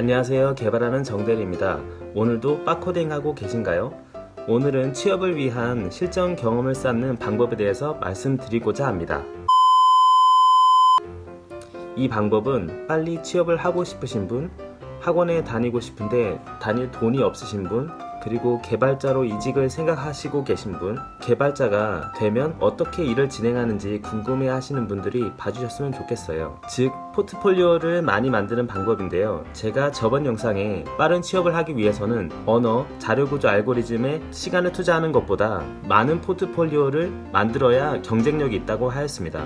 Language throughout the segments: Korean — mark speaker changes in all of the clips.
Speaker 1: 안녕하세요. 개발하는 정대리입니다. 오늘도 빡코딩 하고 계신가요? 오늘은 취업을 위한 실전 경험을 쌓는 방법에 대해서 말씀드리고자 합니다. 이 방법은 빨리 취업을 하고 싶으신 분, 학원에 다니고 싶은데 다닐 돈이 없으신 분, 그리고 개발자로 이직을 생각하시고 계신 분, 개발자가 되면 어떻게 일을 진행하는지 궁금해 하시는 분들이 봐주셨으면 좋겠어요. 즉, 포트폴리오를 많이 만드는 방법인데요. 제가 저번 영상에 빠른 취업을 하기 위해서는 언어, 자료구조 알고리즘에 시간을 투자하는 것보다 많은 포트폴리오를 만들어야 경쟁력이 있다고 하였습니다.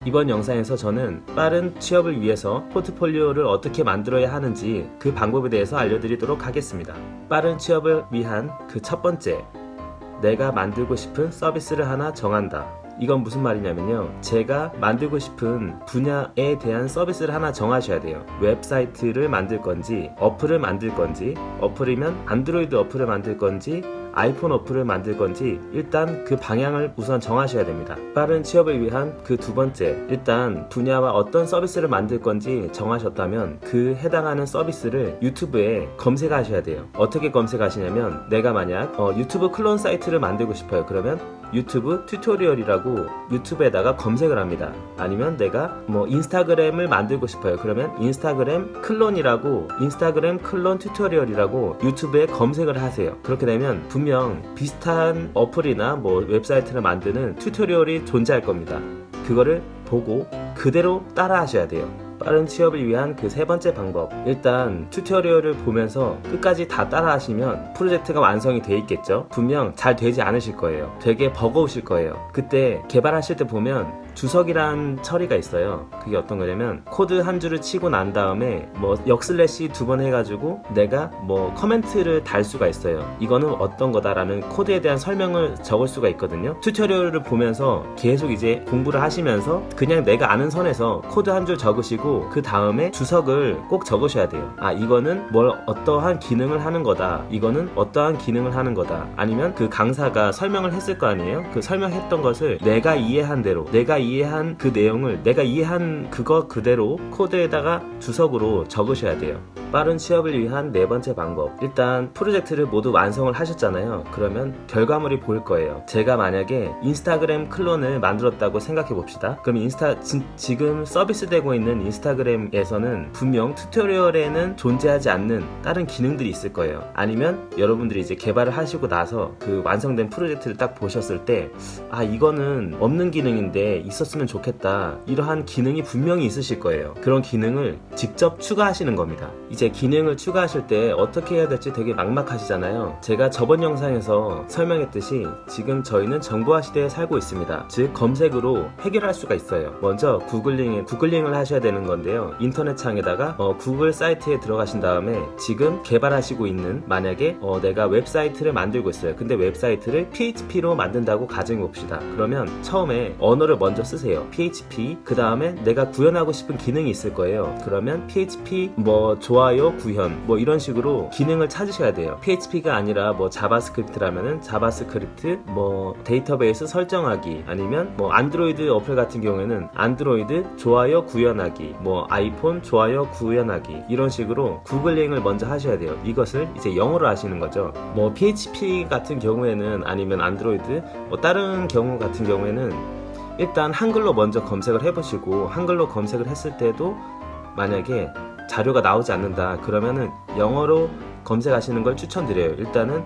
Speaker 1: 이번 영상에서 저는 빠른 취업을 위해서 포트폴리오를 어떻게 만들어야 하는지 그 방법에 대해서 알려드리도록 하겠습니다. 빠른 취업을 위한 그 첫 번째, 내가 만들고 싶은 서비스를 하나 정한다. 이건 무슨 말이냐면요, 제가 만들고 싶은 분야에 대한 서비스를 하나 정하셔야 돼요. 웹사이트를 만들 건지, 어플을 만들 건지, 어플이면 안드로이드 어플을 만들 건지, 아이폰 어플을 만들 건지 일단 그 방향을 우선 정하셔야 됩니다. 빠른 취업을 위한 그 두 번째, 일단 분야와 어떤 서비스를 만들 건지 정하셨다면 그 해당하는 서비스를 유튜브에 검색하셔야 돼요. 어떻게 검색하시냐면, 내가 만약 유튜브 클론 사이트를 만들고 싶어요. 그러면 유튜브 튜토리얼이라고 유튜브에다가 검색을 합니다. 아니면 내가 인스타그램을 만들고 싶어요. 그러면 인스타그램 클론이라고, 인스타그램 클론 튜토리얼이라고 유튜브에 검색을 하세요. 그렇게 되면 분명 비슷한 어플이나 웹사이트를 만드는 튜토리얼이 존재할 겁니다. 그거를 보고 그대로 따라 하셔야 돼요. 빠른 취업을 위한 그 세 번째 방법, 일단 튜토리얼을 보면서 끝까지 다 따라 하시면 프로젝트가 완성이 돼 있겠죠. 분명 잘 되지 않으실 거예요. 되게 버거우실 거예요. 그때 개발하실 때 보면 주석이란 처리가 있어요. 그게 어떤 거냐면, 코드 한 줄을 치고 난 다음에 역슬래시 두 번 해가지고 내가 커멘트를 달 수가 있어요. 이거는 어떤 거다라는 코드에 대한 설명을 적을 수가 있거든요. 튜토리얼을 보면서 계속 이제 공부를 하시면서 그냥 내가 아는 선에서 코드 한 줄 적으시고 그 다음에 주석을 꼭 적으셔야 돼요. 이거는 어떠한 기능을 하는 거다, 이거는 어떠한 기능을 하는 거다. 아니면 그 강사가 설명을 했을 거 아니에요. 그 설명했던 것을 내가 이해한 대로, 내가 이해한 그 내용을 내가 이해한 그거 그대로 코드에다가 주석으로 적으셔야 돼요. 빠른 취업을 위한 네 번째 방법, 일단 프로젝트를 모두 완성을 하셨잖아요. 그러면 결과물이 보일 거예요. 제가 만약에 인스타그램 클론을 만들었다고 생각해 봅시다. 그럼 지금 서비스되고 있는 인스타그램에서는 분명 튜토리얼에는 존재하지 않는 다른 기능들이 있을 거예요. 아니면 여러분들이 이제 개발을 하시고 나서 그 완성된 프로젝트를 딱 보셨을 때, 이거는 없는 기능인데 있었으면 좋겠다, 이러한 기능이 분명히 있으실 거예요. 그런 기능을 직접 추가하시는 겁니다. 이제 기능을 추가하실 때 어떻게 해야 될지 되게 막막하시잖아요. 제가 저번 영상에서 설명했듯이 지금 저희는 정보화 시대에 살고 있습니다. 즉, 검색으로 해결할 수가 있어요. 먼저 구글링을 하셔야 되는 건데요. 인터넷 창에다가 구글 사이트에 들어가신 다음에 지금 개발하시고 있는, 만약에 내가 웹사이트를 만들고 있어요. 근데 웹사이트를 PHP로 만든다고 가정해 봅시다. 그러면 처음에 언어를 먼저 쓰세요. PHP. 그 다음에 내가 구현하고 싶은 기능이 있을 거예요. 그러면 PHP 좋아요 구현 이런 식으로 기능을 찾으셔야 돼요. PHP가 아니라 자바스크립트라면은 자바스크립트, 데이터베이스 설정하기, 아니면 안드로이드 어플 같은 경우에는 안드로이드 좋아요 구현하기, 아이폰 좋아요 구현하기, 이런 식으로 구글링을 먼저 하셔야 돼요. 이것을 이제 영어로 하시는 거죠. PHP 같은 경우에는, 아니면 안드로이드 다른 경우 같은 경우에는 일단 한글로 먼저 검색을 해보시고, 한글로 검색을 했을 때도 만약에 자료가 나오지 않는다 그러면은 영어로 검색하시는 걸 추천드려요. 일단은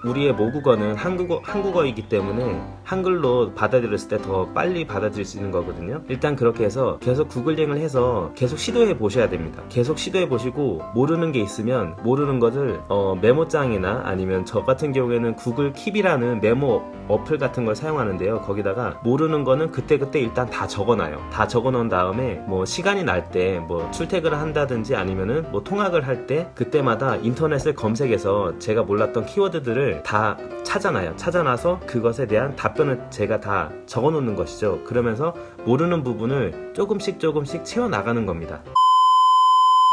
Speaker 1: 우리의 모국어는 한국어이기 때문에 한글로 받아들였을 때 더 빨리 받아들일 수 있는 거거든요. 일단 그렇게 해서 계속 구글링을 해서 계속 시도해 보셔야 됩니다. 계속 시도해 보시고, 모르는 게 있으면 모르는 것을 메모장이나, 아니면 저 같은 경우에는 구글 킵이라는 메모 어플 같은 걸 사용하는데요. 거기다가 모르는 거는 그때그때 일단 다 적어놔요. 다 적어놓은 다음에 시간이 날 때 출퇴근을 한다든지 아니면은 통학을 할 때 그때마다 인터넷을 검색해서 제가 몰랐던 키워드들을 다 찾아놔서 그것에 대한 답변을 제가 다 적어놓는 것이죠. 그러면서 모르는 부분을 조금씩 채워나가는 겁니다.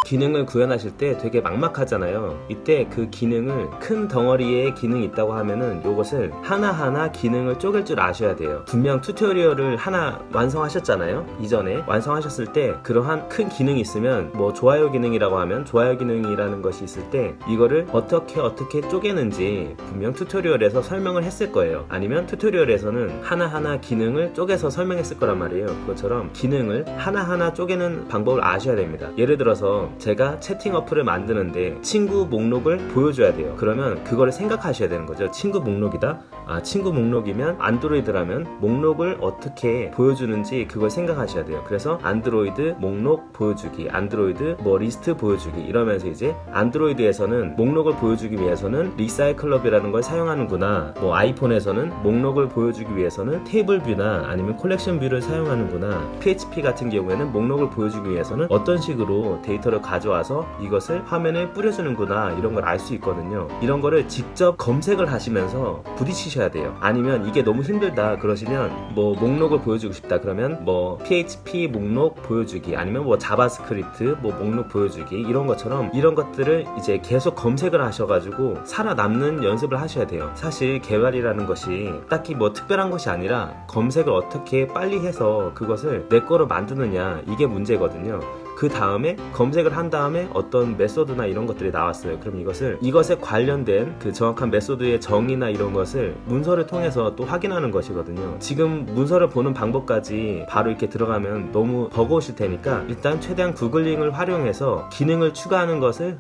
Speaker 1: 기능을 구현하실 때 되게 막막하잖아요. 이때 그 기능을 큰 덩어리에 기능이 있다고 하면은 요것을 하나하나 기능을 쪼갤 줄 아셔야 돼요. 분명 튜토리얼을 하나 완성하셨잖아요. 이전에 완성하셨을 때 그러한 큰 기능이 있으면 뭐 좋아요 기능이라고 하면 좋아요 기능이라는 것이 있을 때 이거를 어떻게 쪼개는지 분명 튜토리얼에서 설명을 했을 거예요. 아니면 튜토리얼에서는 하나하나 기능을 쪼개서 설명했을 거란 말이에요. 그것처럼 기능을 하나하나 쪼개는 방법을 아셔야 됩니다. 예를 들어서 제가 채팅 어플을 만드는데 친구 목록을 보여줘야 돼요. 그러면 그거를 생각하셔야 되는 거죠. 친구 목록이다? 친구 목록이면 안드로이드라면 목록을 어떻게 보여주는지 그걸 생각하셔야 돼요. 그래서 안드로이드 목록 보여주기, 안드로이드 뭐 리스트 보여주기 이러면서 이제 안드로이드에서는 목록을 보여주기 위해서는 리사이클럽이라는 걸 사용하는구나. 뭐 아이폰에서는 목록을 보여주기 위해서는 테이블 뷰나 아니면 콜렉션 뷰를 사용하는구나. PHP 같은 경우에는 목록을 보여주기 위해서는 어떤 식으로 데이터를 가져와서 이것을 화면에 뿌려주는구나. 이런 걸 알 수 있거든요. 이런 거를 직접 검색을 하시면서 부딪히셔야 돼요. 아니면 이게 너무 힘들다 그러시면 뭐 목록을 보여주고 싶다 그러면 뭐 PHP 목록 보여주기 아니면 뭐 자바스크립트 뭐 목록 보여주기 이런 것처럼 이런 것들을 이제 계속 검색을 하셔가지고 살아남는 연습을 하셔야 돼요. 사실 개발이라는 것이 딱히 뭐 특별한 것이 아니라 검색을 어떻게 빨리 해서 그것을 내 거로 만드느냐 이게 문제거든요. 그 다음에 검색을 한 다음에 어떤 메소드나 이런 것들이 나왔어요. 그럼 이것에 관련된 그 정확한 메소드의 정의나 이런 것을 문서를 통해서 또 확인하는 것이거든요. 지금 문서를 보는 방법까지 바로 이렇게 들어가면 너무 버거우실 테니까 일단 최대한 구글링을 활용해서 기능을 추가하는 것을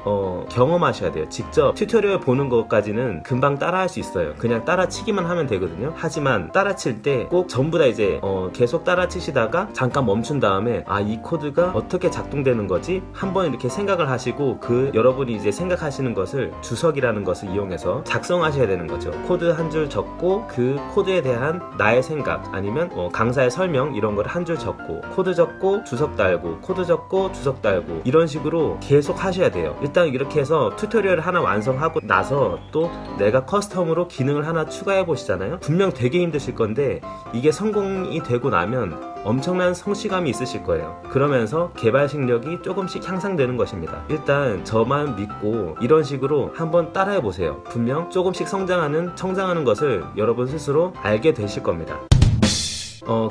Speaker 1: 경험하셔야 돼요. 직접 튜토리얼 보는 것까지는 금방 따라할 수 있어요. 그냥 따라치기만 하면 되거든요. 하지만 따라칠 때 꼭 전부 다 이제 계속 따라치시다가 잠깐 멈춘 다음에 이 코드가 어떻게 작동되는 거지? 한번 이렇게 생각을 하시고 여러분이 이제 생각하시는 것을 주석이라는 것을 이용해서 작성하셔야 되는 거죠. 코드 한 줄 적고 그 코드에 대한 나의 생각 아니면 강사의 설명 이런 걸 한 줄 적고 코드 적고 주석 달고 코드 적고 주석 달고 이런 식으로 계속 하셔야 돼요. 일단 이렇게 해서 튜토리얼을 하나 완성하고 나서 또 내가 커스텀으로 기능을 하나 추가해 보시잖아요. 분명 되게 힘드실 건데 이게 성공이 되고 나면 엄청난 성취감이 있으실 거예요. 그러면서 개발 실력이 조금씩 향상되는 것입니다. 일단 저만 믿고 이런 식으로 한번 따라해 보세요. 분명 조금씩 성장하는 것을 여러분 스스로 알게 되실 겁니다.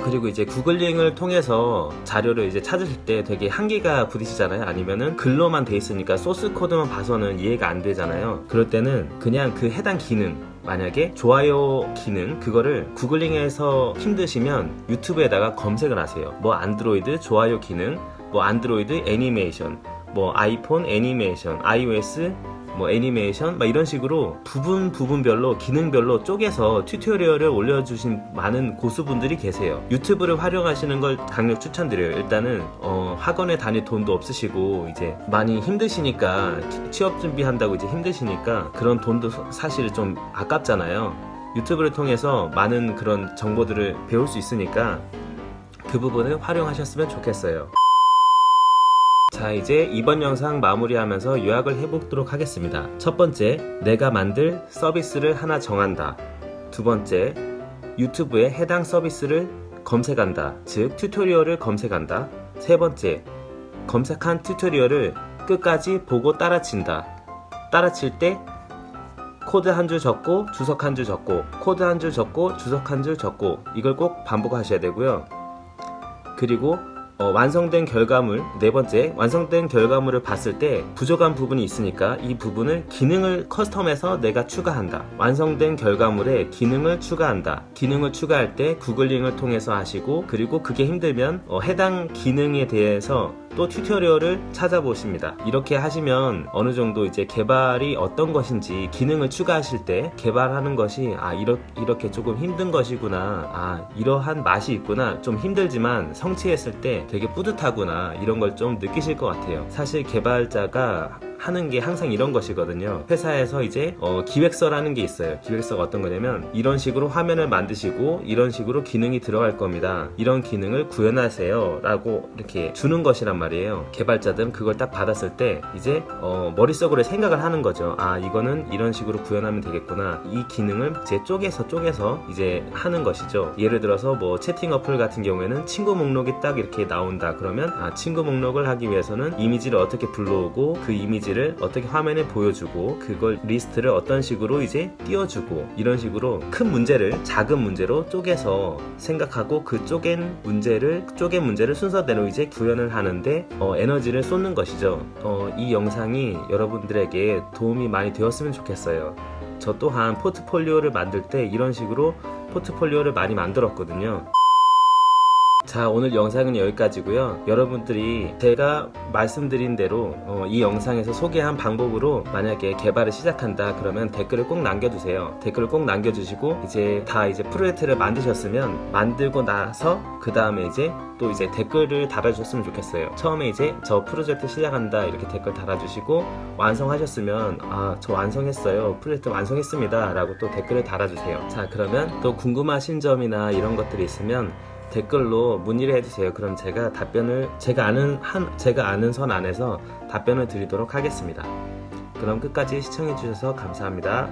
Speaker 1: 그리고 이제 구글링을 통해서 자료를 이제 찾으실 때 되게 한계가 부딪히잖아요. 아니면은 글로만 돼 있으니까 소스 코드만 봐서는 이해가 안 되잖아요. 그럴 때는 그냥 그 해당 기능 만약에 좋아요 기능 그거를 구글링해서 힘드시면 유튜브에다가 검색을 하세요. 뭐 안드로이드 좋아요 기능, 뭐 안드로이드 애니메이션, 뭐 아이폰 애니메이션, iOS 뭐 애니메이션 막 이런 식으로 부분별로 기능별로 쪼개서 튜토리얼을 올려주신 많은 고수분들이 계세요. 유튜브를 활용하시는 걸 강력 추천드려요. 일단은 학원에 다닐 돈도 없으시고 이제 많이 힘드시니까 취업 준비한다고 이제 힘드시니까 그런 돈도 사실 좀 아깝잖아요. 유튜브를 통해서 많은 그런 정보들을 배울 수 있으니까 그 부분을 활용하셨으면 좋겠어요. 자, 이제 이번 영상 마무리하면서 요약을 해보도록 하겠습니다. 첫 번째, 내가 만들 서비스를 하나 정한다. 두 번째, 유튜브에 해당 서비스를 검색한다. 즉, 튜토리얼을 검색한다. 세 번째, 검색한 튜토리얼을 끝까지 보고 따라친다. 따라칠 때 코드 한 줄 적고 주석 한 줄 적고 코드 한 줄 적고 주석 한 줄 적고 이걸 꼭 반복하셔야 되고요. 그리고 완성된 결과물, 네 번째, 완성된 결과물을 봤을 때 부족한 부분이 있으니까 이 부분을 기능을 커스텀해서 내가 추가한다. 완성된 결과물에 기능을 추가한다. 기능을 추가할 때 구글링을 통해서 하시고 그리고 그게 힘들면 해당 기능에 대해서 또 튜토리얼을 찾아보십니다. 이렇게 하시면 어느 정도 이제 개발이 어떤 것인지 기능을 추가하실 때 개발하는 것이 이렇게 조금 힘든 것이구나, 이러한 맛이 있구나, 좀 힘들지만 성취했을 때 되게 뿌듯하구나 이런 걸 좀 느끼실 것 같아요. 사실 개발자가 하는 게 항상 이런 것이거든요. 회사에서 이제 기획서라는 게 있어요. 기획서가 어떤 거냐면 이런 식으로 화면을 만드시고 이런 식으로 기능이 들어갈 겁니다. 이런 기능을 구현하세요 라고 이렇게 주는 것이란 말이에요. 개발자들은 그걸 딱 받았을 때 이제 머릿속으로 생각을 하는 거죠. 아, 이거는 이런 식으로 구현하면 되겠구나. 이 기능을 이제 쪼개서 이제 하는 것이죠. 예를 들어서 뭐 채팅 어플 같은 경우에는 친구 목록이 딱 이렇게 나온다. 그러면 친구 목록을 하기 위해서는 이미지를 어떻게 불러오고 그 이미지를 어떻게 화면에 보여주고 그걸 리스트를 어떤 식으로 이제 띄워주고 이런 식으로 큰 문제를 작은 문제로 쪼개서 생각하고 그 쪼갠 문제를 순서대로 이제 구현을 하는데 에너지를 쏟는 것이죠. 이 영상이 여러분들에게 도움이 많이 되었으면 좋겠어요. 저 또한 포트폴리오를 만들 때 이런 식으로 포트폴리오를 많이 만들었거든요. 자, 오늘 영상은 여기까지고요. 여러분들이 제가 말씀드린 대로 이 영상에서 소개한 방법으로 만약에 개발을 시작한다 그러면 댓글을 꼭 남겨주세요. 댓글을 꼭 남겨주시고 이제 프로젝트를 만드셨으면 만들고 나서 그 다음에 이제 또 이제 댓글을 달아주셨으면 좋겠어요. 처음에 이제 저 프로젝트 시작한다 이렇게 댓글 달아주시고 완성하셨으면 저 완성했어요. 프로젝트 완성했습니다 라고 또 댓글을 달아주세요. 자, 그러면 또 궁금하신 점이나 이런 것들이 있으면 댓글로 문의를 해주세요. 그럼 제가 제가 아는 선 안에서 답변을 드리도록 하겠습니다. 그럼 끝까지 시청해주셔서 감사합니다.